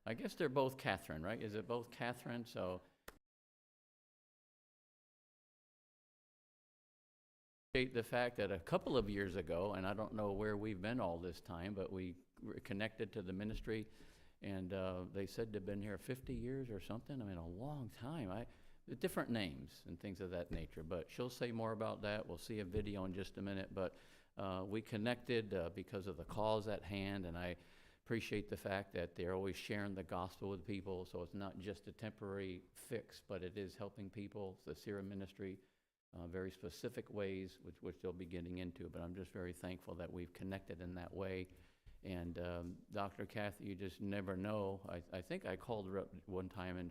I guess they're both Catherine, right? Is it both Catherine? So the fact that a couple of years ago, and I don't know where we've been all this time, but we were connected to the ministry, and they said they've been here 50 years or something. I mean, a long time. Different names and things of that nature, but she'll say more about that. We'll see a video in just a minute, but we connected because of the cause at hand, and I appreciate the fact that they're always sharing the gospel with people, so it's not just a temporary fix, but it is helping people. It's the Sira ministry, very specific ways, which they'll be getting into, but I'm just very thankful that we've connected in that way. And Dr. Kathy, you just never know. I think I called her up one time, and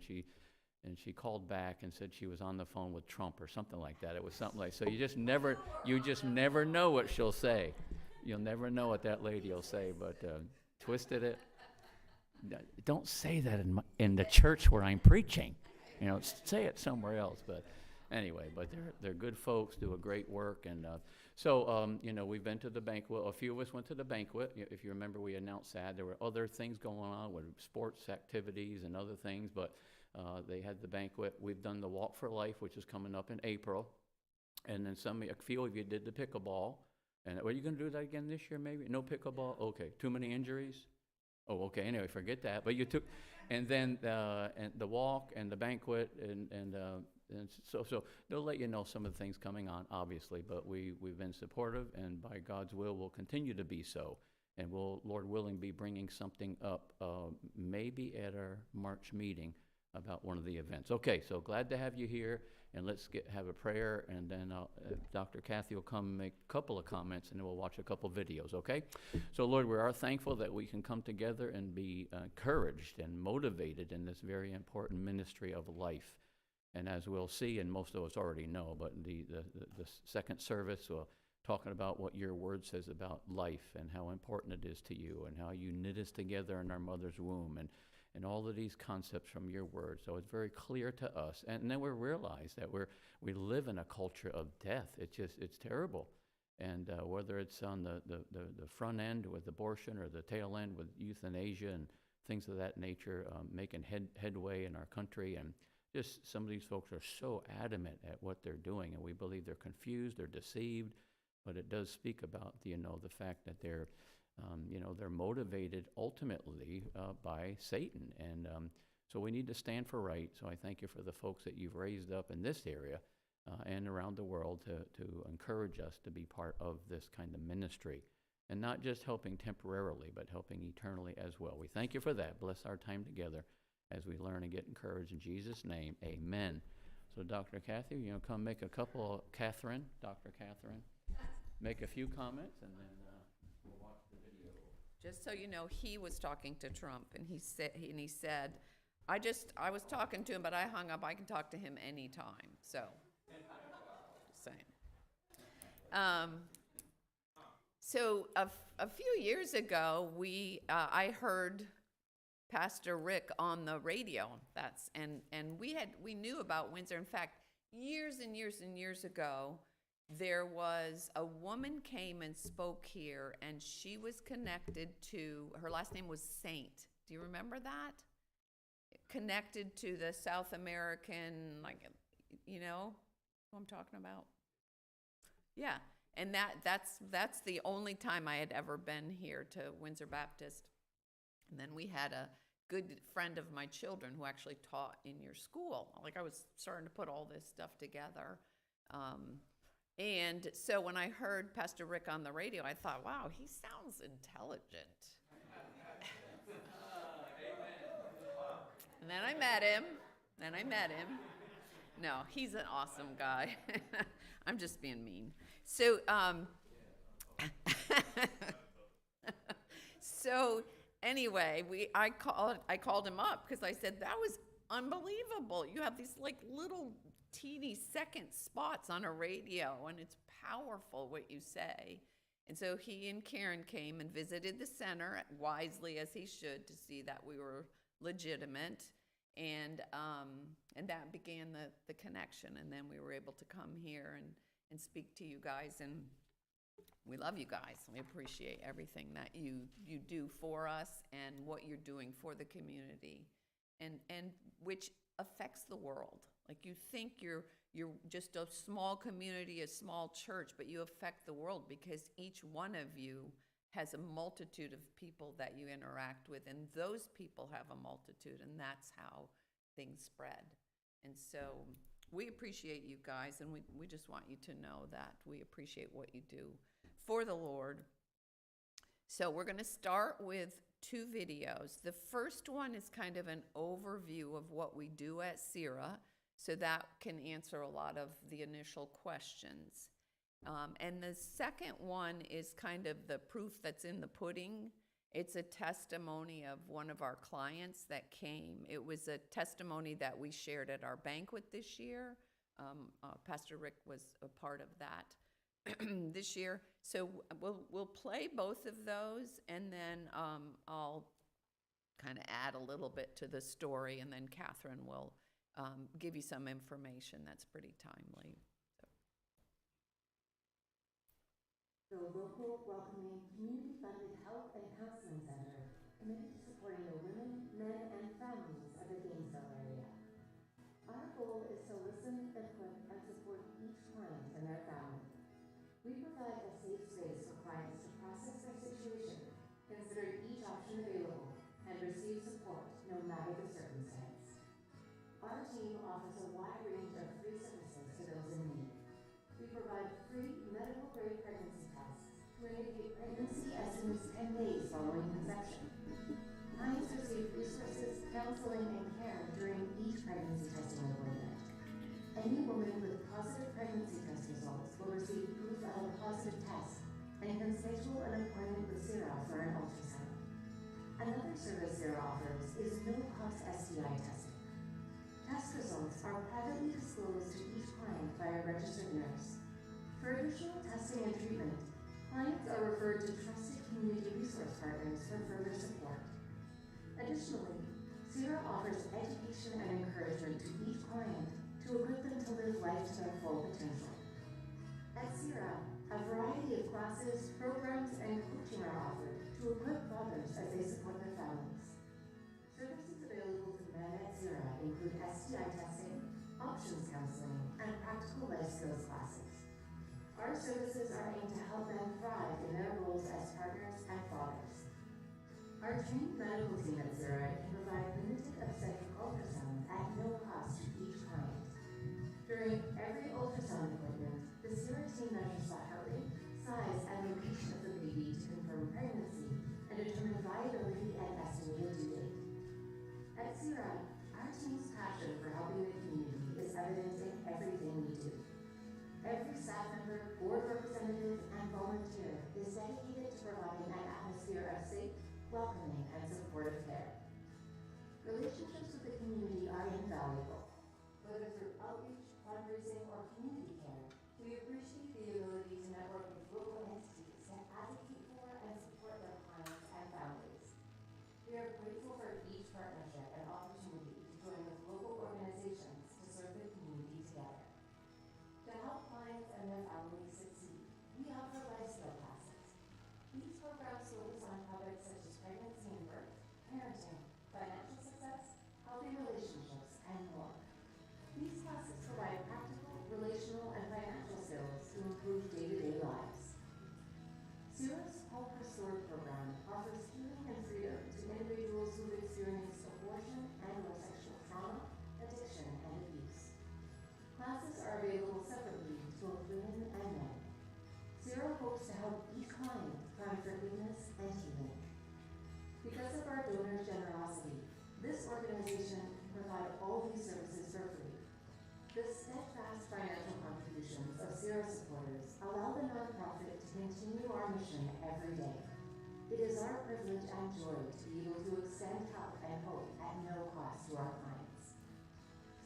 she called back and said she was on the phone with Trump or something like that. It was something like, so you just never know what she'll say. You'll never know what that lady will say, but twisted it. Don't say that in the church where I'm preaching. Say it somewhere else. But anyway, but they're good folks, do a great work, and so we've been to the banquet. A few of us went to the banquet. If you remember, we announced that there were other things going on with sports activities and other things, but they had the banquet. We've done the Walk for Life, which is coming up in April, and then a few of you did the pickleball. And are you going to do that again this year? Maybe no pickleball. Okay, too many injuries. Oh, okay. Anyway, forget that. But you took, and then and the walk and the banquet and so they'll let you know some of the things coming on, obviously. But we've been supportive, and by God's will, we'll continue to be so. And we'll, Lord willing, be bringing something up maybe at our March meeting about one of the events. Okay, so glad to have you here, and let's have a prayer, and then Dr. Kathy will come and make a couple of comments, and then we'll watch a couple videos, okay? So, Lord, we are thankful that we can come together and be encouraged and motivated in this very important ministry of life. And as we'll see, and most of us already know, but the second service, talking about what your word says about life and how important it is to you, and how you knit us together in our mother's womb, and all of these concepts from your word. So it's very clear to us. And then we realize that we live in a culture of death. It's terrible. And whether it's on the front end with abortion, or the tail end with euthanasia and things of that nature, making headway in our country. And just some of these folks are so adamant at what they're doing, and we believe they're confused, they're deceived. But it does speak about, the fact that they're motivated ultimately by Satan. And so we need to stand for right. So I thank you for the folks that you've raised up in this area and around the world to encourage us to be part of this kind of ministry. And not just helping temporarily, but helping eternally as well. We thank you for that. Bless our time together as we learn and get encouraged. In Jesus' name, amen. So Dr. Kathy, come make a couple, Dr. Catherine, make a few comments, and then we'll watch the video. Just so you know, he was talking to Trump, and he said, I was talking to him, but I hung up. I can talk to him anytime. So, just saying. So a few years ago, I heard Pastor Rick on the radio. And we knew about Windsor. In fact, years and years and years ago, there was a woman came and spoke here, and she was connected to, her last name was Saint. Do you remember that? Connected to the South American, who I'm talking about? Yeah, and that's the only time I had ever been here to Windsor Baptist. And then we had a good friend of my children who actually taught in your school. I was starting to put all this stuff together. And so when I heard Pastor Rick on the radio, I thought, wow, he sounds intelligent. And then I met him. No, he's an awesome guy. I'm just being mean. So, so anyway, I called him up because I said, that was unbelievable. You have these little teeny second spots on a radio, and it's powerful what you say. And so he and Karen came and visited the center, wisely as he should, to see that we were legitimate, and that began the connection. And then we were able to come here and speak to you guys. And We love you guys. We appreciate everything that you do for us and what you're doing for the community, and which affects the world. Like, you think you're just a small community, a small church, but you affect the world because each one of you has a multitude of people that you interact with, and those people have a multitude, and that's how things spread. And so we appreciate you guys, and we just want you to know that we appreciate what you do for the Lord. So we're going to start with 2 videos. The first one is kind of an overview of what we do at Sira, so that can answer a lot of the initial questions. And the second one is kind of the proof that's in the pudding. It's a testimony of one of our clients that came. It was a testimony that we shared at our banquet this year. Pastor Rick was a part of that this year. So we'll play both of those, and then I'll kind of add a little bit to the story, and then Catherine will give you some information that's pretty timely. The local, welcoming, community-funded health and counseling center committed to supporting the women, men, and families of the Gainesville area. Our goal is to listen, equip, and support each client and their family. We provide a safe space for clients to process their situation, consider each option available, and receive support no matter the circumstance. Our team offers a wide range of free services to those in need. We provide free medical-grade pregnancy tests to indicate pregnancy as soon as 10 days following conception. Clients receive resources, counseling, and care during each pregnancy testing appointment. Any woman with positive pregnancy test results will receive proof of a positive test and can schedule an appointment with Sira for an ultrasound. Another service Sira offers is no-cost STI testing. Test results are privately disclosed to each client by a registered nurse. For additional testing and treatment, clients are referred to trusted community resource partners for further support. Additionally, Sira offers education and encouragement to each client to equip them to live life to their full potential. At Sira, a variety of classes, programs, and coaching are offered to equip fathers as they support their families. Services available to men at Sira include STI testing, options counseling, and practical life skills classes. Our services are aimed to help men thrive in their roles as partners and fathers. Our trained medical team at Sira can provide limited obstetric ultrasounds at no cost to each client. During every ultrasound appointment, the Sira team measures the heart rate, size, and location of the baby to confirm pregnancy and determine viability and estimated due date. At Sira, our team's passion for helping the community is evident in everything we do. Every staff member, board representative, and volunteer is dedicated to providing an atmosphere of safe, welcoming, and supportive care. Relationships with the community are invaluable. Whether through outreach, fundraising, or community care, we appreciate the ability to network with local entities that advocate for and support their clients and families. We are grateful for each partnership and opportunity to join with local organizations to serve the community together. To help clients and their families succeed, we offer lifestyle classes. These programs focus on topics such as pregnancy and birth, parenting, financial success, healthy relationships, and more. These classes provide practical, relational, and financial skills to improve day-to-day lives. Sira's Hope Restored program offers healing and freedom to individuals who've experienced abortion and/or sexual trauma, addiction, and abuse. Classes are available separately to both women and men. Sira hopes to help each client find forgiveness and healing. Because of our donors' generosity, this organization can provide all these services for free. The steadfast financial contributions of Sira supporters allow the nonprofit to continue our mission every day. It is our privilege and joy to be able to extend help and hope at no cost to our clients.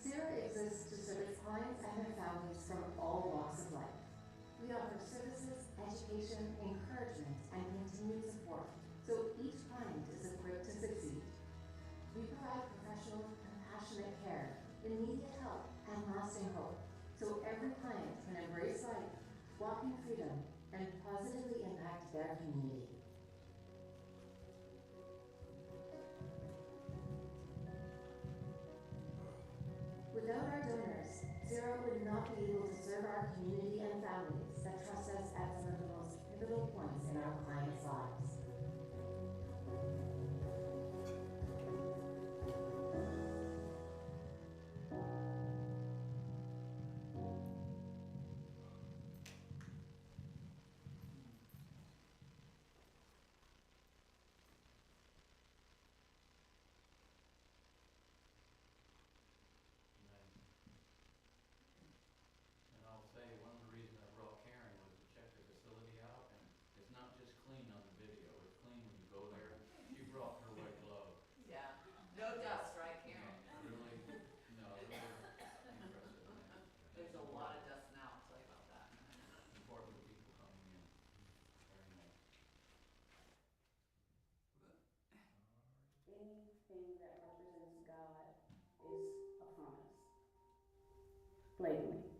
Sira exists to serve its clients and their families from all walks of life. We offer services, education, encouragement, and continued support, so each client is equipped to succeed. We provide professional, compassionate care, immediate help, and lasting hope, so every client can embrace life, walk in freedom, and positively their community. Without our donors, Sira would not be able to serve our community and families that trust us at some of the most pivotal points in our clients' lives. And I'll say, one of the reasons I brought Karen was to check the facility out, and it's not just clean on the video, it's clean when you go there. She brought her white glove. Yeah, no dust, right, Karen? Really, no, really impressive, man. There's a lot of dust now, I'll tell you about that. Important people coming in. Very nice. Anything that represents God is upon us. Blatantly.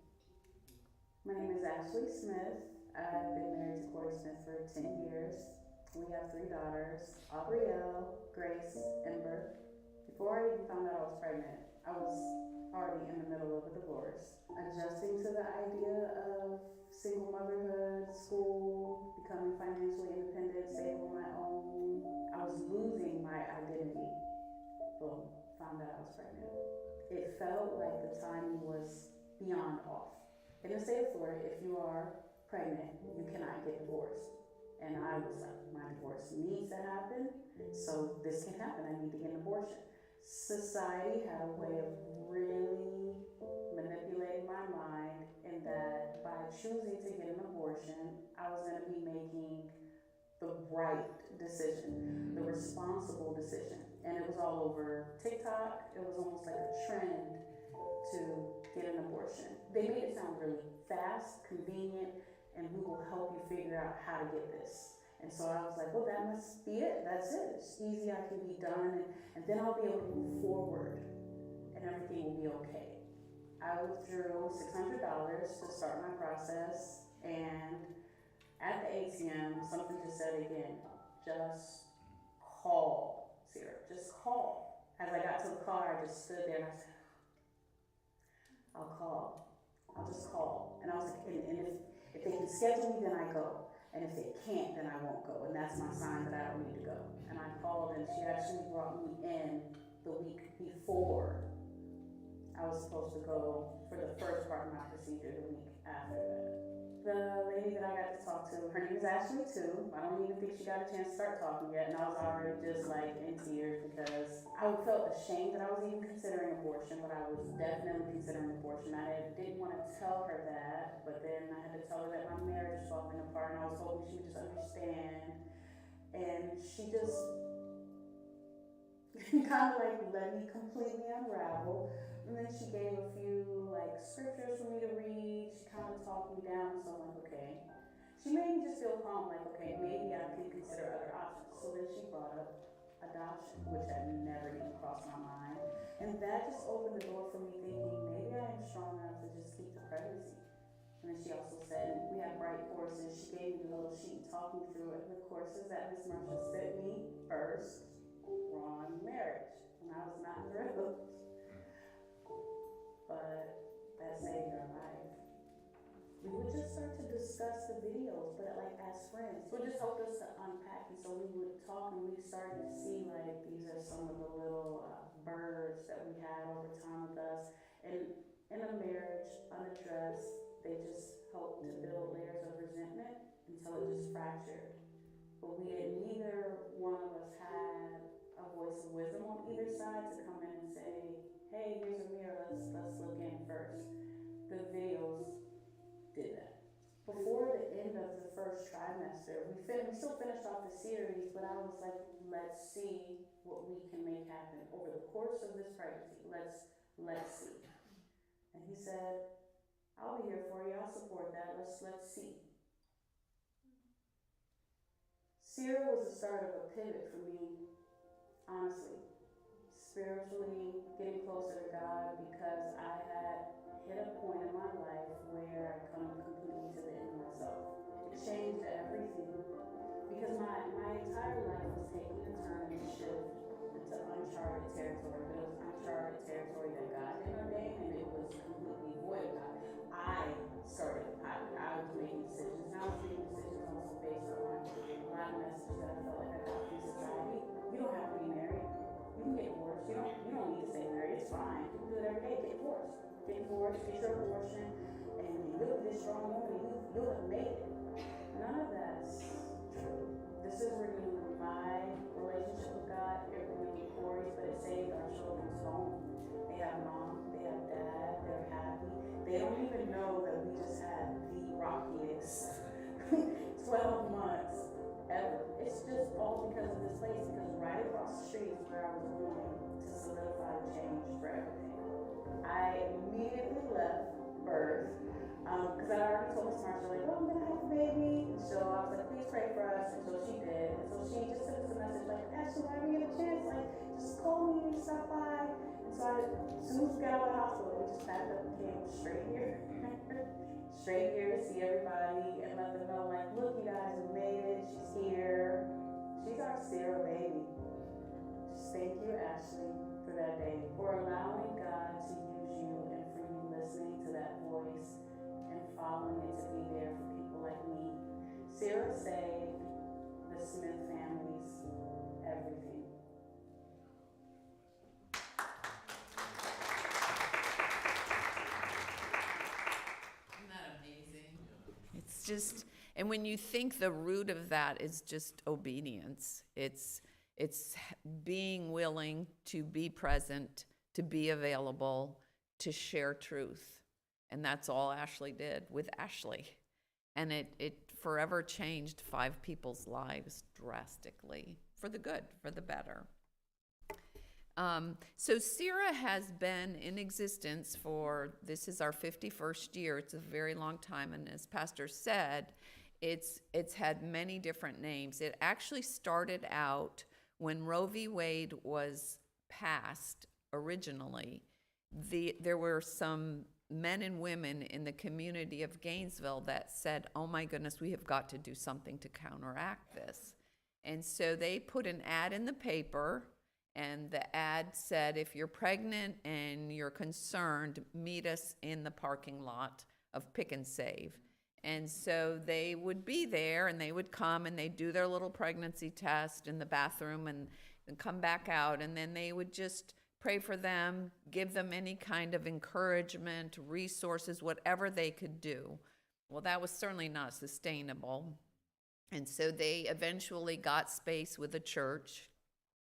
My name is Ashley Smith. I've been married to Corey Smith for 10 years. We have 3 daughters, Aubrielle, Grace, Ember. Before I even found out I was pregnant, I was already in the middle of a divorce. Adjusting to the idea of single motherhood, school, becoming financially independent, saving on my own. I was losing my identity. Boom, found out I was pregnant. It felt like the timing was beyond off. In the state of Florida, if you are pregnant, you cannot get divorced. And I was like, my divorce needs to happen, so this can happen. I need to get an abortion. Society had a way of really manipulating my mind in that by choosing to get an abortion, I was going to be making the right decision, the responsible decision. And it was all over TikTok. It was almost like a trend to get an abortion. They made it sound really fast, convenient, and we will help you figure out how to get this. And so I was like, well, that must be it. That's it. It's easy. I can be done. And then I'll be able to move forward and everything will be okay. I withdrew $600 to start my process. And at the ATM, something just said again, just call, Sira, just call. As I got to the car, I just stood there and I said, I'll call. I'll just call. And I was like, and if they can schedule me, then I go. And if they can't, then I won't go. And that's my sign that I don't need to go. And I called, and she actually brought me in the week before I was supposed to go for the first part of my procedure the week after that. The lady that I got to talk to, her name is Ashley too. I don't even think she got a chance to start talking yet, and I was already just like in tears because I felt ashamed that I was even considering abortion, but I was definitely considering abortion. I didn't want to tell her that, but then I had to tell her that my marriage was falling apart, and I was hoping she would just understand. And she just kind of like let me completely unravel. And then she gave a few like scriptures for me to read. She kind of talked me down, so I'm like, okay. She made me just feel calm, like, okay, maybe I can consider other options. So then she brought up adoption, which had never even crossed my mind. And that just opened the door for me thinking, maybe I am strong enough to just keep the pregnancy. And then she also said, we have bright courses. She gave me the little sheet and talked me through it. The courses that Miss Marsha sent me first were on marriage. And I was not thrilled. But that saved our life. We would just start to discuss the videos, but like as friends. So it just helped us to unpack. And so we would talk and we started to see like these are some of the little birds that we had over time with us. And in a marriage, unaddressed, they just helped to build layers of resentment until it just fractured. But neither one of us had a voice of wisdom on either side to come in and say, hey, here's a mirror, let's look in first. The videos did that. Before the end of the first trimester, we still finished off the series, but I was like, let's see what we can make happen over the course of this pregnancy. Let's see. And he said, I'll be here for you, I'll support that, let's see. Sira was the start of a pivot for me, honestly. Spiritually, getting closer to God, because I had hit a point in my life where I come completely to the end of myself. It changed everything. my entire life was taking a turn and shift into uncharted territory. But it was uncharted territory that God didn't ordain, and it was completely void of God. I was making decisions, and I was making decisions also based on a lot of messages that I felt like I got from society. You don't have to be married. You can get divorced. You don't need to stay married. It's fine. You can do it every day. Get divorced. Get divorced. Get your abortion, and you'll be this strong woman. You'll have made it. None of that's true. This is renewing my relationship with God. It renewed Corey's, but it saved our children's home. They have mom, they have dad, they're happy. They don't even know that we just had the rockiest 12 months ever. It's just all because of this place, because right across the street is where I was willing to solidify the change for everything. I immediately left birth because I already told Miss Marshall, like, oh, I'm gonna have a baby. And so I was like, please pray for us. And so she did. And so she just sent us a message like, Ashley, why do we get a chance? Like, just call me and stop by. And so as soon as we got out of the hospital, we just packed up and came straight here. Straight here to see everybody and let them know, like, look, you guys have made it. She's here. She's our Sira baby. Just thank you, Ashley, for that day, for allowing God to use you and for you listening to that voice and following it to be there for people like me. Sira saved the Smith family's everything. Isn't that amazing? It's just, and when you think the root of that is just obedience, it's being willing to be present, to be available, to share truth. And that's all Ashley did with Ashley. And it forever changed 5 people's lives drastically, for the good, for the better. So Sira has been in existence this is our 51st year. It's a very long time. And as Pastor said, it's had many different names. It actually started out when Roe v. Wade was passed originally. There were some men and women in the community of Gainesville that said, oh my goodness, we have got to do something to counteract this. And so they put an ad in the paper, and the ad said, if you're pregnant and you're concerned, meet us in the parking lot of Pick and Save. And so they would be there, and they would come, and they'd do their little pregnancy test in the bathroom and come back out, and then they would just pray for them, give them any kind of encouragement, resources, whatever they could do. Well, that was certainly not sustainable. And so they eventually got space with a church,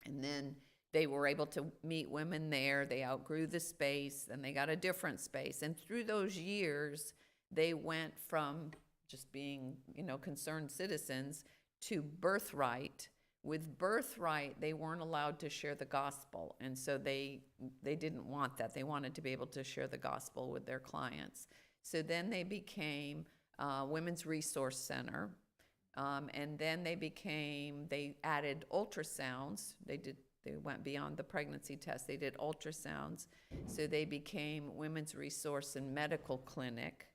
and then they were able to meet women there. They outgrew the space, and they got a different space. And through those years, they went from just being, concerned citizens to Birthright. With Birthright, they weren't allowed to share the gospel, and so they didn't want that. They wanted to be able to share the gospel with their clients. So then they became Women's Resource Center, and then they added ultrasounds. They went beyond the pregnancy test. They did ultrasounds, so they became Women's Resource and Medical Clinic.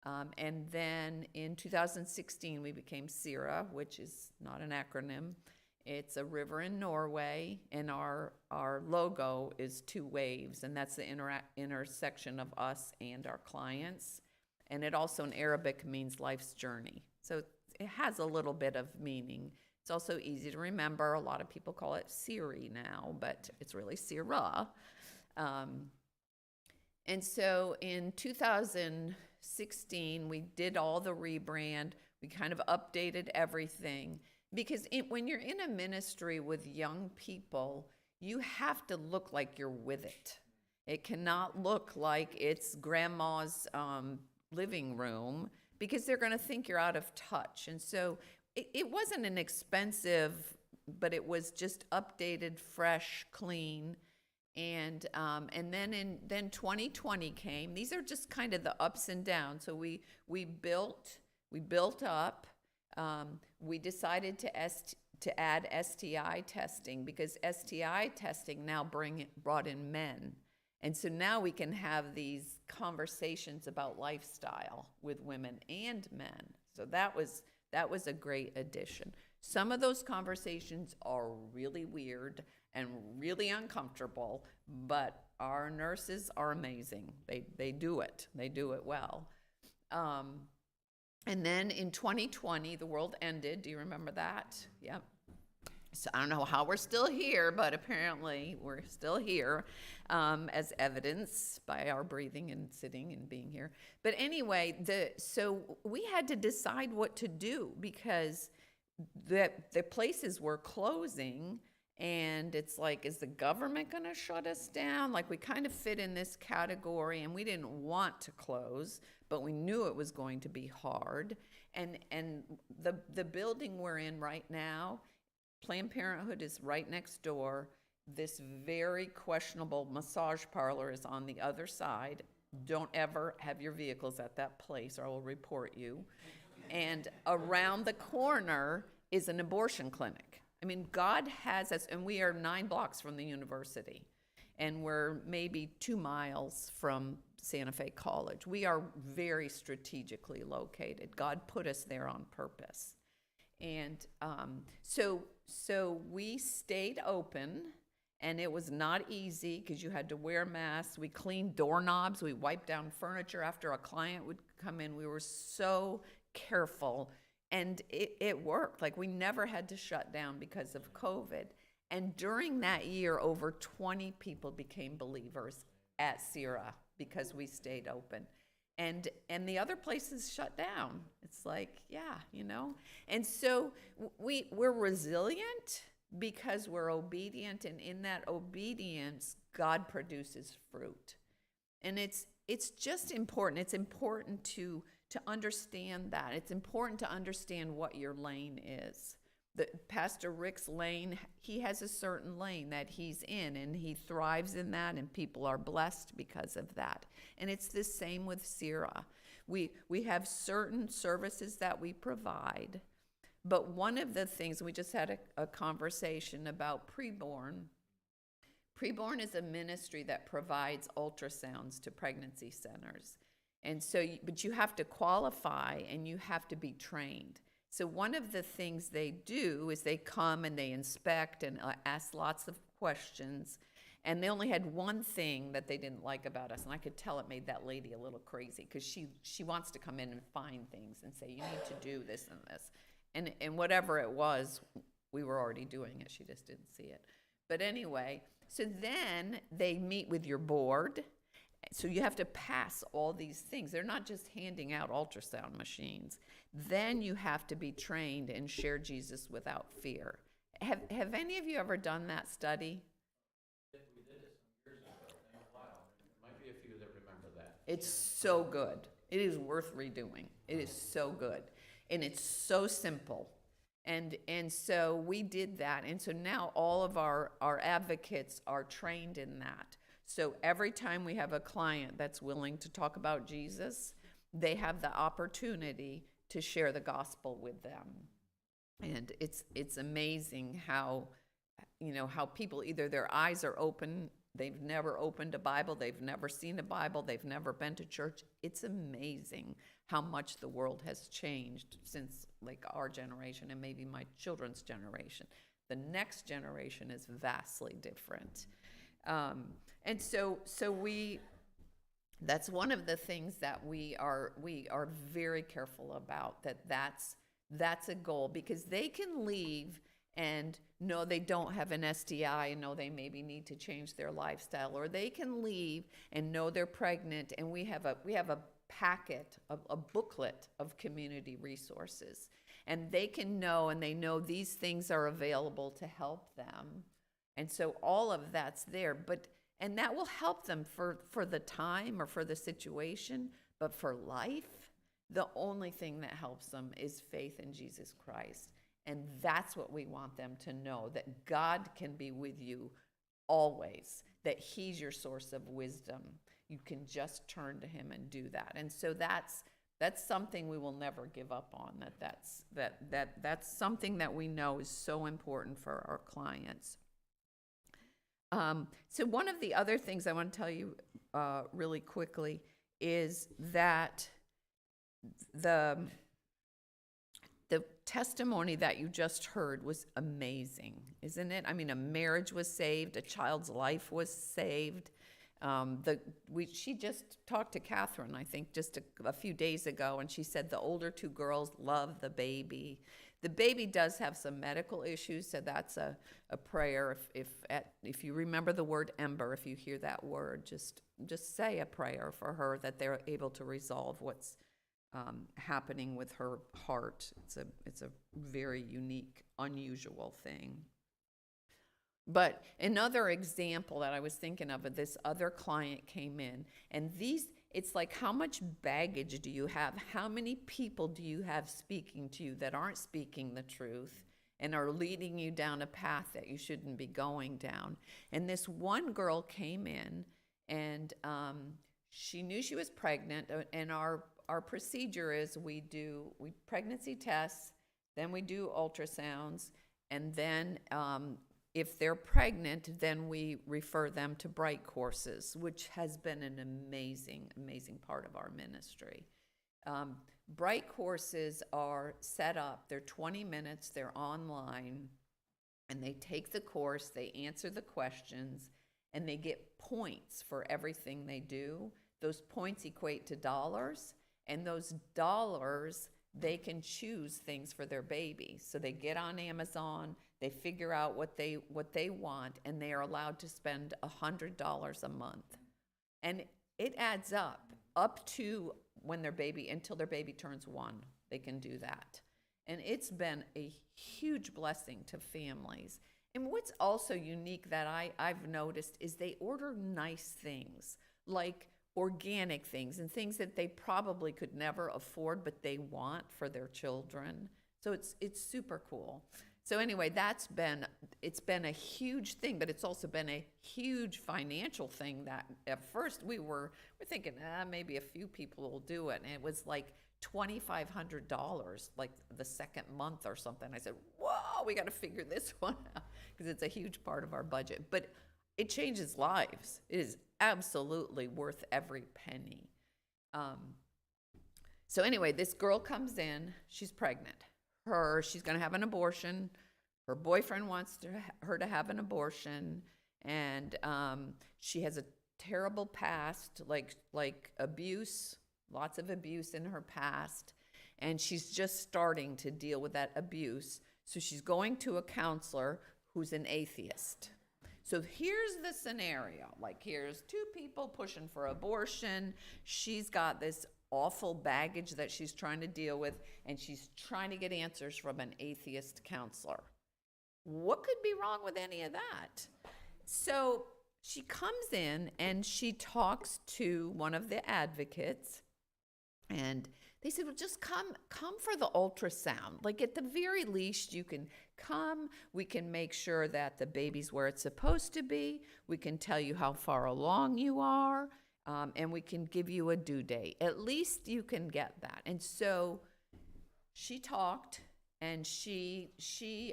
And then in 2016, we became Sira, which is not an acronym. It's a river in Norway, and our logo is 2 waves, and that's the intersection of us and our clients. And it also in Arabic means life's journey. So it has a little bit of meaning. It's also easy to remember. A lot of people call it Siri now, but it's really Sira. And so in 2016, we did all the rebrand. We kind of updated everything. Because when you're in a ministry with young people, you have to look like you're with it. It cannot look like it's grandma's living room, because they're going to think you're out of touch. And so it wasn't an expensive, but it was just updated, fresh, clean. And then 2020 came. These are just kind of the ups and downs. So we built up. We decided to add STI testing, because STI testing now brought in men. And so now we can have these conversations about lifestyle with women and men. So that was a great addition. Some of those conversations are really weird and really uncomfortable, but our nurses are amazing. They do it. They do it well. And then in 2020, the world ended. Do you remember that? Yep. So I don't know how we're still here, but apparently we're still here, as evidence by our breathing and sitting and being here. But anyway, so we had to decide what to do because the places were closing, and it's like, is the government going to shut us down? Like, we kind of fit in this category, and we didn't want to close, but we knew it was going to be hard. And the building we're in right now, Planned Parenthood is right next door. This very questionable massage parlor is on the other side. Don't ever have your vehicles at that place or I will report you. And around the corner is an abortion clinic. I mean, God has us, and we are 9 blocks from the university, and we're maybe 2 miles from Santa Fe College. We are very strategically located. God put us there on purpose. And so we stayed open, and it was not easy because you had to wear masks. We cleaned doorknobs. We wiped down furniture after a client would come in. We were so careful, and it worked. Like, we never had to shut down because of COVID. And during that year, over 20 people became believers at Sira because we stayed open. And the other places shut down. It's like, yeah, you know. And so we're resilient because we're obedient, and in that obedience, God produces fruit. And it's just important. It's important to understand that. It's important to understand what your lane is. Pastor Rick's lane, he has a certain lane that he's in, and he thrives in that, and people are blessed because of that. And it's the same with Sira. We have certain services that we provide, but one of the things, we just had a conversation about preborn. Preborn is a ministry that provides ultrasounds to pregnancy centers. And so, but you have to qualify and you have to be trained. So one of the things they do is they come and they inspect and ask lots of questions. And they only had one thing that they didn't like about us. And I could tell it made that lady a little crazy because she wants to come in and find things and say, you need to do this and this. And whatever it was, we were already doing it. She just didn't see it. But anyway, so then they meet with your board. So you have to pass all these things. They're not just handing out ultrasound machines. Then you have to be trained and share Jesus without fear. Have any of you ever done that study? We did it some years ago. In a while. There might be a few that remember that. It's so good. It is worth redoing. It is so good. And it's so simple. And so we did that. And so now all of our advocates are trained in that. So every time we have a client that's willing to talk about Jesus, they have the opportunity to share the gospel with them. And it's amazing how, how people, either their eyes are open, they've never opened a Bible, they've never seen a Bible, they've never been to church. It's amazing how much the world has changed since like our generation and maybe my children's generation. The next generation is vastly different. And so that's one of the things that we are very careful about, that's a goal, because they can leave and know they don't have an STI and know they maybe need to change their lifestyle, or they can leave and know they're pregnant, and we have a packet, a booklet of community resources, and they can know, and they know these things are available to help them. And so all of that's there, and that will help them for the time or for the situation, but for life, the only thing that helps them is faith in Jesus Christ. And that's what we want them to know, that God can be with you always, that he's your source of wisdom. You can just turn to him and do that. And so that's something we will never give up on, that's something that we know is so important for our clients. So one of the other things I want to tell you really quickly is that the testimony that you just heard was amazing, isn't it? I mean, a marriage was saved, a child's life was saved. She just talked to Catherine, I think, just a few days ago, and she said the older two girls love the baby. The baby does have some medical issues, so that's a prayer. If you remember the word ember, if you hear that word, just say a prayer for her that they're able to resolve what's happening with her heart. It's a very unique, unusual thing. But another example that I was thinking of this other client came in, and it's like, how much baggage do you have? How many people do you have speaking to you that aren't speaking the truth and are leading you down a path that you shouldn't be going down? And this one girl came in, and she knew she was pregnant, and our procedure is we pregnancy tests, then we do ultrasounds, and then if they're pregnant, then we refer them to Bright courses, which has been an amazing, amazing part of our ministry. Bright courses are set up, they're 20 minutes, they're online, and they take the course, they answer the questions, and they get points for everything they do. Those points equate to dollars, and those dollars, they can choose things for their baby. So they get on Amazon, they figure out what they want, and they are allowed to spend $100 a month. And it adds up to until their baby turns 1, they can do that. And it's been a huge blessing to families. And what's also unique that I've noticed is they order nice things, like organic things and things that they probably could never afford, but they want for their children. So it's super cool. So anyway, it's been a huge thing, but it's also been a huge financial thing that at first we're thinking, maybe a few people will do it. And it was like $2,500, like the second month or something. I said, whoa, we got to figure this one out, because it's a huge part of our budget. But it changes lives. It is absolutely worth every penny. So anyway, this girl comes in, she's pregnant. She's going to have an abortion. Her boyfriend wants her to have an abortion, and she has a terrible past, like abuse, lots of abuse in her past, and she's just starting to deal with that abuse. So she's going to a counselor who's an atheist. So here's the scenario. Like, here's 2 people pushing for abortion. She's got this awful baggage that she's trying to deal with, and she's trying to get answers from an atheist counselor. What could be wrong with any of that? So she comes in and she talks to one of the advocates, and they said, well, just come for the ultrasound. Like, at the very least, you can come. We can make sure that the baby's where it's supposed to be. We can tell you how far along you are. And we can give you a due date. At least you can get that. And so she talked, and she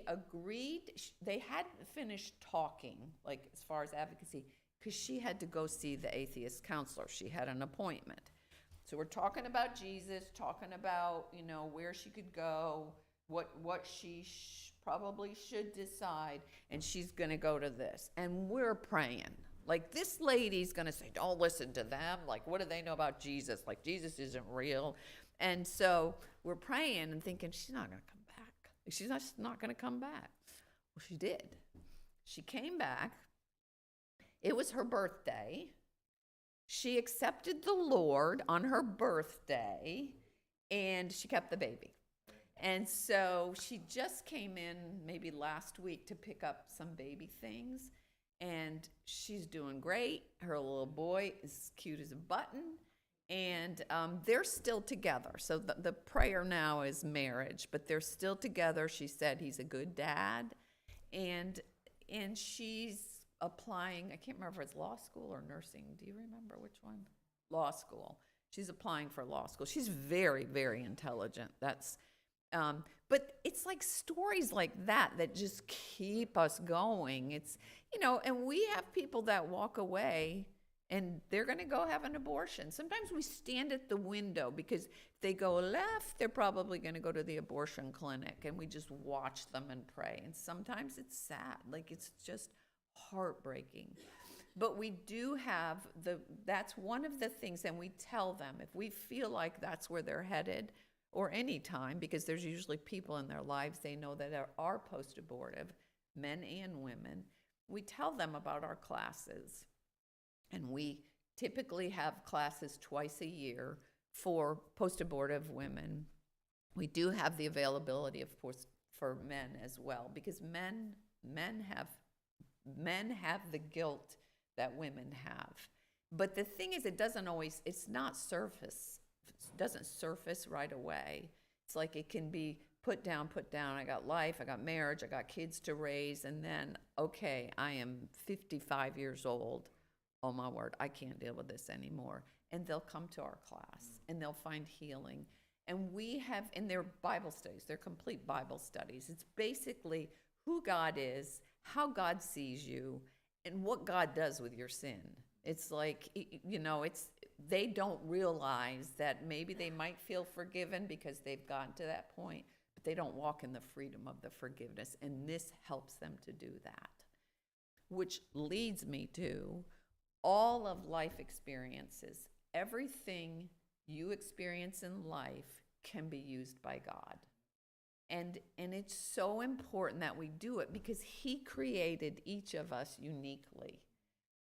agreed. They hadn't finished talking, like, as far as advocacy, because she had to go see the atheist counselor. She had an appointment. So we're talking about Jesus, talking about, where she could go, what she probably should decide, and she's going to go to this. And we're praying. Like, this lady's going to say, don't listen to them. Like, what do they know about Jesus? Like, Jesus isn't real. And so we're praying and thinking, she's not going to come back. She's just not going to come back. Well, she did. She came back. It was her birthday. She accepted the Lord on her birthday, and she kept the baby. And so she just came in maybe last week to pick up some baby things. And she's doing great. Her little boy is cute as a button. And they're still together. So the prayer now is marriage, but they're still together. She said he's a good dad. And she's applying, I can't remember if it's law school or nursing. Do you remember which one? Law school. She's applying for law school. She's very, very intelligent. But it's like stories like that just keep us going. It's, and we have people that walk away and they're going to go have an abortion. Sometimes we stand at the window because if they go left, they're probably going to go to the abortion clinic, and we just watch them and pray. And sometimes it's sad, like it's just heartbreaking. But we do have that's one of the things, and we tell them if we feel like that's where they're headed, or any time, because there's usually people in their lives they know that are post-abortive, men and women, we tell them about our classes. And we typically have classes twice a year for post-abortive women. We do have the availability, of course, for men as well, because men have the guilt that women have. But the thing is, it's not surface. It doesn't surface right away. It's like it can be put down. I got life, I got marriage, I got kids to raise, and then, okay, I am 55 years old. Oh my word, I can't deal with this anymore. And they'll come to our class and they'll find healing. And we have in their Bible studies, their complete Bible studies, it's basically who God is, how God sees you, and what God does with your sin. It's like, they don't realize that maybe they might feel forgiven because they've gotten to that point, but they don't walk in the freedom of the forgiveness. And this helps them to do that. Which leads me to all of life experiences. Everything you experience in life can be used by God. And it's so important that we do it because He created each of us uniquely.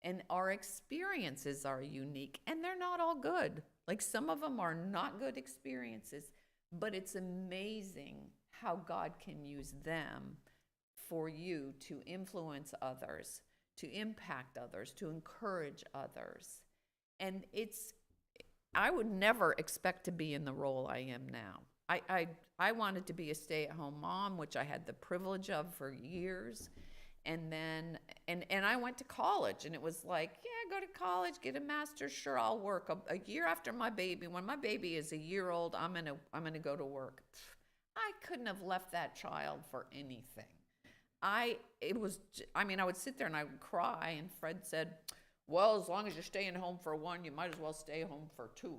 And our experiences are unique, and they're not all good. Like some of them are not good experiences, but it's amazing how God can use them for you to influence others, to impact others, to encourage others. And I would never expect to be in the role I am now. I wanted to be a stay-at-home mom, which I had the privilege of for years. And then, and I went to college, and it was like, yeah, go to college, get a master's, sure, I'll work. A year after my baby, when my baby is a year old, I'm gonna go to work. I couldn't have left that child for anything. I would sit there and I would cry, and Fred said, well, as long as you're staying home for one, you might as well stay home for two.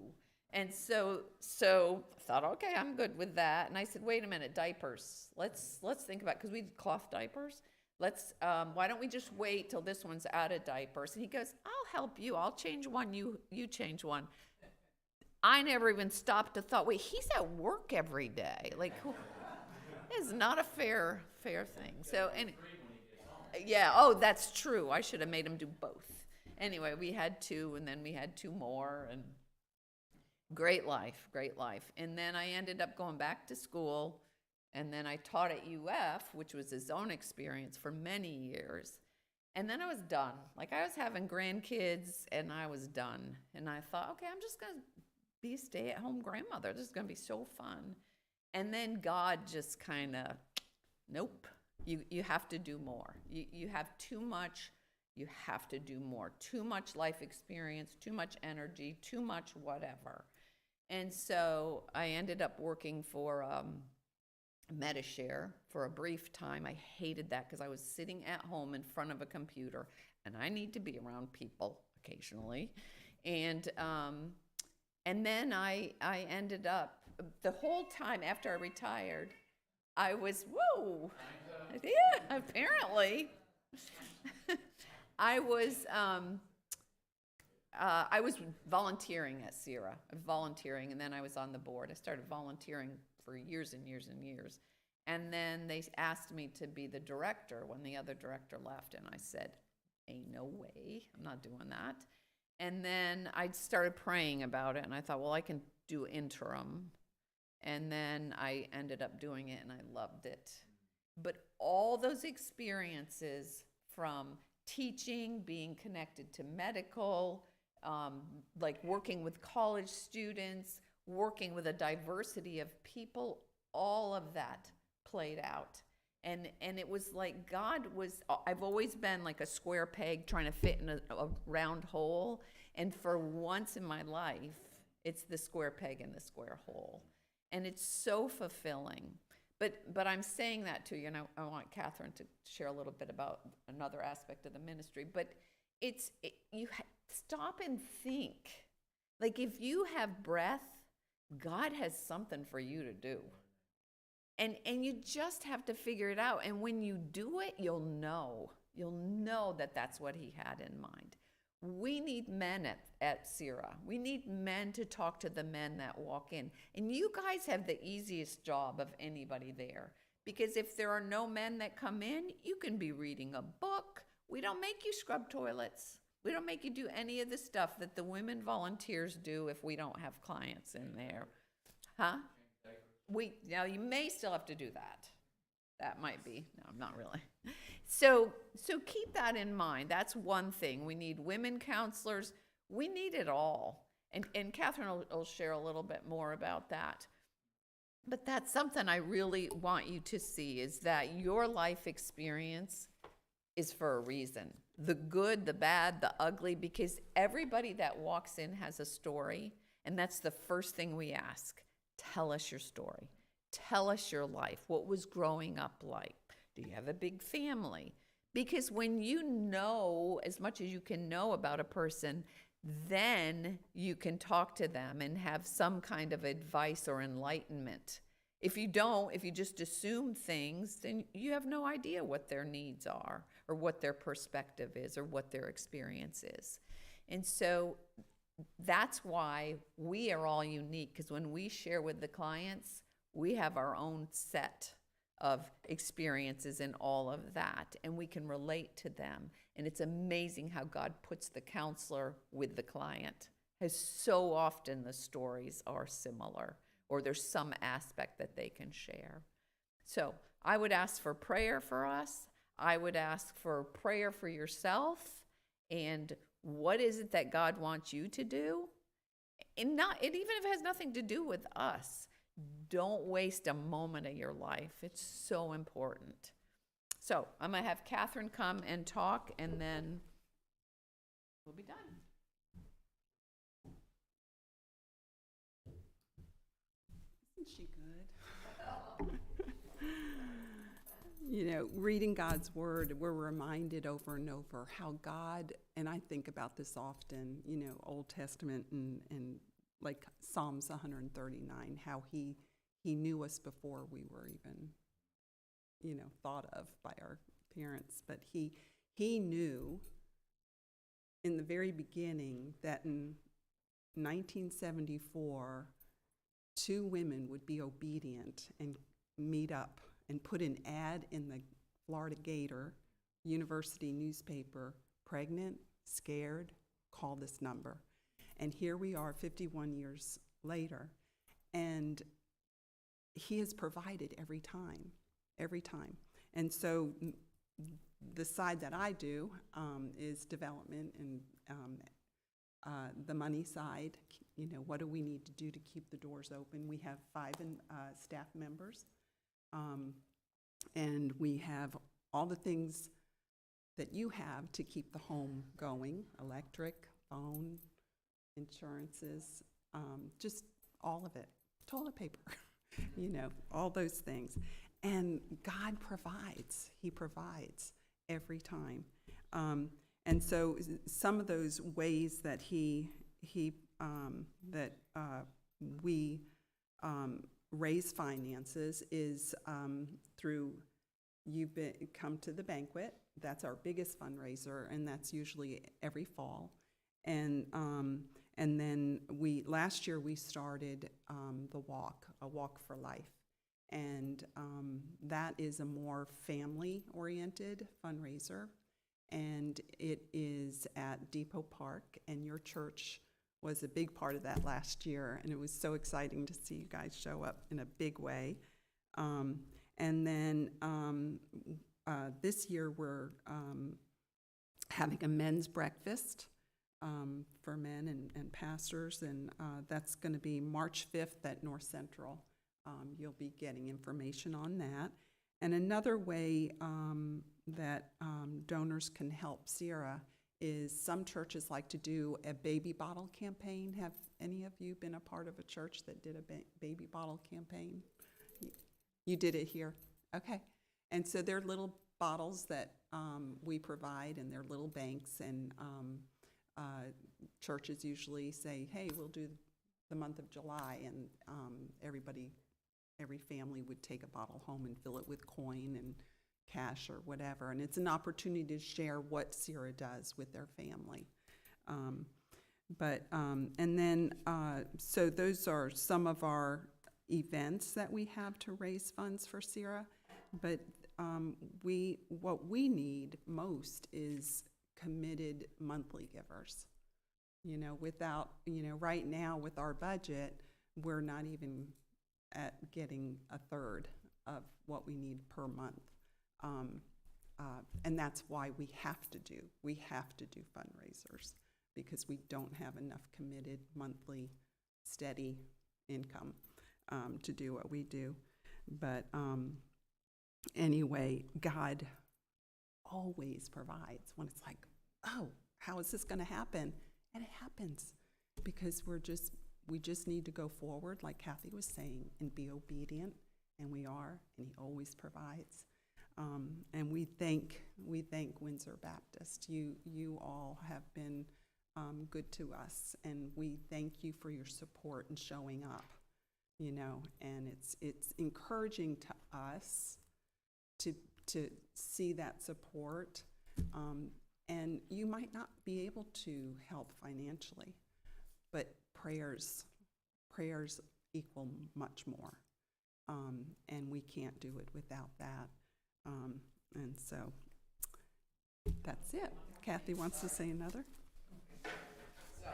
And so I thought, okay, I'm good with that. And I said, wait a minute, diapers. Let's think about, because we did cloth diapers. Why don't we just wait till this one's out of diapers? And he goes, I'll help you. I'll change one. You change one. I never even stopped to thought, wait, he's at work every day. Like, it's not a fair thing. So, yeah, oh, that's true. I should have made him do both. Anyway, we had two, and then we had two more, and great life. And then I ended up going back to school, and then I taught at UF, which was his own experience for many years. And then I was done. Like, I was having grandkids, and I was done. And I thought, okay, I'm just going to be a stay-at-home grandmother. This is going to be so fun. And then God just kind of, nope, you have to do more. You have too much. You have to do more. Too much life experience, too much energy, too much whatever. And so I ended up working for MediShare for a brief time. I hated that because I was sitting at home in front of a computer, and I need to be around people occasionally. And then I ended up, the whole time after I retired, I was, whoa, yeah, apparently. I was volunteering at Sira, and then I was on the board. I started volunteering for years and years and years. And then they asked me to be the director when the other director left, and I said, ain't no way, I'm not doing that. And then I started praying about it, and I thought, well, I can do interim. And then I ended up doing it, and I loved it. But all those experiences from teaching, being connected to medical, like working with college students, working with a diversity of people, all of that played out. And it was like I've always been like a square peg trying to fit in a round hole. And for once in my life, it's the square peg in the square hole. And it's so fulfilling. But I'm saying that to you, and I want Catherine to share a little bit about another aspect of the ministry. But stop and think. Like, if you have breath, God has something for you to do. And you just have to figure it out. And when you do it, you'll know. You'll know that that's what he had in mind. We need men at Sira. We need men to talk to the men that walk in. And you guys have the easiest job of anybody there. Because if there are no men that come in, you can be reading a book. We don't make you scrub toilets. We don't make you do any of the stuff that the women volunteers do if we don't have clients in there. Huh? Now you may still have to do that. That might be. No, not really. So keep that in mind. That's one thing. We need women counselors. We need it all. And Catherine will share a little bit more about that. But that's something I really want you to see, is that your life experience is for a reason. The good, the bad, the ugly, because everybody that walks in has a story, and that's the first thing we ask. Tell us your story. Tell us your life. What was growing up like? Do you have a big family? Because when you know as much as you can know about a person, then you can talk to them and have some kind of advice or enlightenment. If you don't, if you just assume things, then you have no idea what their needs are or what their perspective is or what their experience is. And so that's why we are all unique, because when we share with the clients, we have our own set of experiences in all of that, and we can relate to them. And it's amazing how God puts the counselor with the client, as so often the stories are similar, or there's some aspect that they can share. So I would ask for prayer for us. I would ask for prayer for yourself, and what is it that God wants you to do? And even if it has nothing to do with us, don't waste a moment of your life. It's so important. So I'm going to have Catherine come and talk, and then we'll be done. Isn't she good? You know, reading God's word, we're reminded over and over how God, and I think about this often, you know, Old Testament and like Psalms 139, how he knew us before we were even, you know, thought of by our parents. But he knew in the very beginning that in 1974, 2 women would be obedient and meet up and put an ad in the Florida Gator University newspaper, pregnant, scared, call this number. And here we are 51 years later, and he has provided every time. And so the side that I do is development and the money side. You know, what do we need to do to keep the doors open? We have 5 staff members, and we have all the things that you have to keep the home going: electric, phone, insurances, just all of it, toilet paper, you know, all those things. And God provides. He provides every time. And so some of those ways that we raise finances is through come to the banquet. That's our biggest fundraiser, and that's usually every fall. And then last year we started the walk, a walk for life. And that is a more family-oriented fundraiser. And it is at Depot Park, and your church was a big part of that last year. And it was so exciting to see you guys show up in a big way. And then this year we're having a men's breakfast for men and pastors, and that's going to be March 5th at North Central. You'll be getting information on that. And another way that donors can help Sira is some churches like to do a baby bottle campaign. Have any of you been a part of a church that did a baby bottle campaign? You did it here? Okay. And so they're little bottles that we provide, and they're little banks, and churches usually say, hey, we'll do the month of July, and every family would take a bottle home and fill it with coin and cash or whatever. And it's an opportunity to share what Sira does with their family. So those are some of our events that we have to raise funds for Sira. But what we need most is committed monthly givers. Without, right now with our budget, we're not even at getting a third of what we need per month. And that's why we have to do fundraisers, because we don't have enough committed monthly steady income to do what we do. But anyway, God always provides when it's like, oh, how is this going to happen? And it happens because we just need to go forward, like Kathy was saying, and be obedient, and we are, and He always provides. And we thank Windsor Baptist. You all have been good to us, and we thank you for your support and showing up. And it's encouraging to us to see that support. And you might not be able to help financially, but prayers equal much more. And we can't do it without that. And so that's it. Kathy wants to say another? So,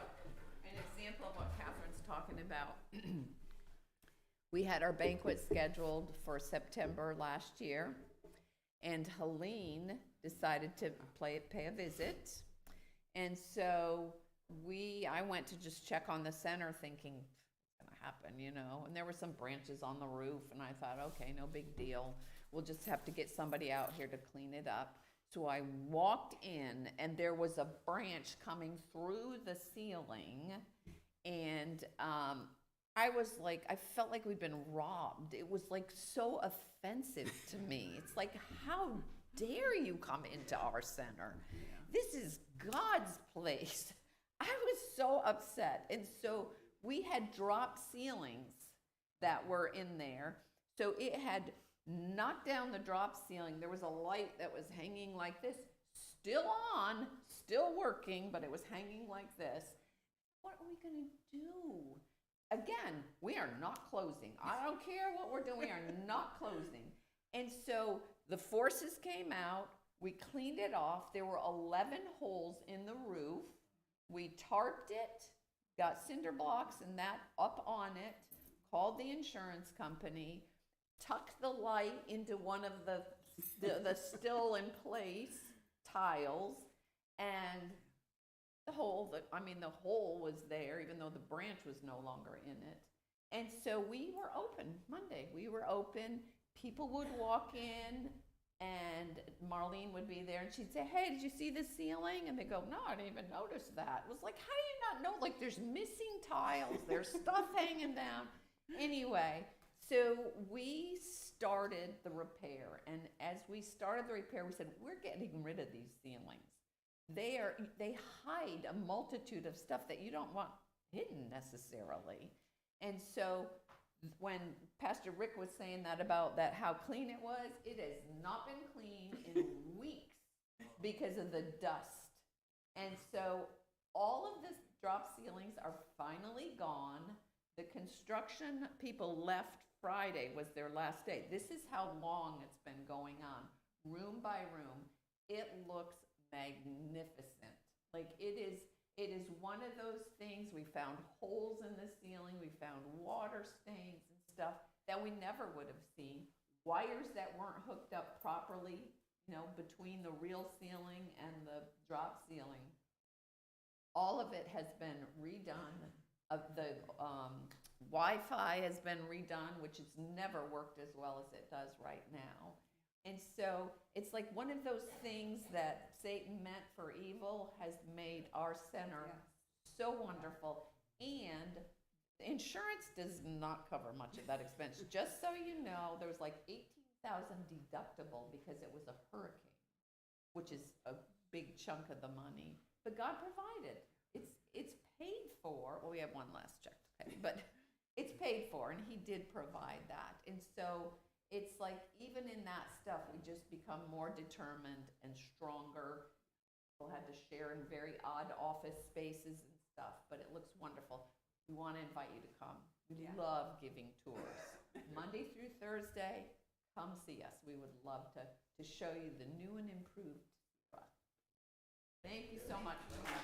an example of what Catherine's talking about. We had our banquet scheduled for September last year, and Helene decided to pay a visit. And so I went to just check on the center thinking, what's gonna happen, And there were some branches on the roof, and I thought, okay, no big deal. We'll just have to get somebody out here to clean it up. So I walked in, and there was a branch coming through the ceiling, and I felt like we'd been robbed. It was like so offensive to me. It's like, how dare you come into our center? This is God's place. I was so upset. And so we had drop ceilings that were in there. So it had knocked down the drop ceiling. There was a light that was hanging like this, still on, still working, but it was hanging like this. What are we going to do? Again, we are not closing. I don't care what we're doing. We are not closing. And so the forces came out. We cleaned it off. There were 11 holes in the roof. We tarped it, got cinder blocks and that up on it, called the insurance company, tucked the light into one of the still in place tiles, and the hole was there, even though the branch was no longer in it. And so we were open Monday. We were open. People would walk in, and Marlene would be there, and she'd say, hey, did you see the ceiling? And they go, no, I didn't even notice that. It was like, how do you not know? Like, there's missing tiles. There's stuff hanging down. Anyway, so we started the repair. And as we started the repair, we said, we're getting rid of these ceilings. They hide a multitude of stuff that you don't want hidden necessarily. And so when Pastor Rick was saying that about that, how clean it was, it has not been clean in weeks because of the dust. And so all of the drop ceilings are finally gone. The construction people left Friday was their last day. This is how long it's been going on, room by room. It looks magnificent. Like it is one of those things. We found holes in the ceiling. We found water stains and stuff that we never would have seen. Wires that weren't hooked up properly, between the real ceiling and the drop ceiling. All of it has been redone. The Wi-Fi has been redone, which has never worked as well as it does right now. And so it's like one of those things that Satan meant for evil has made our center so wonderful. And the insurance does not cover much of that expense. Just so you know, there was like $18,000 deductible because it was a hurricane, which is a big chunk of the money. But God provided. It's for. Well, we have one last check to pay, but it's paid for, and he did provide that. And so it's like, even in that stuff, we just become more determined and stronger. People had to share in very odd office spaces and stuff, but it looks wonderful. We want to invite you to come. We love giving tours. Monday through Thursday, come see us. We would love to show you the new and improved Sira. Thank you so much for coming.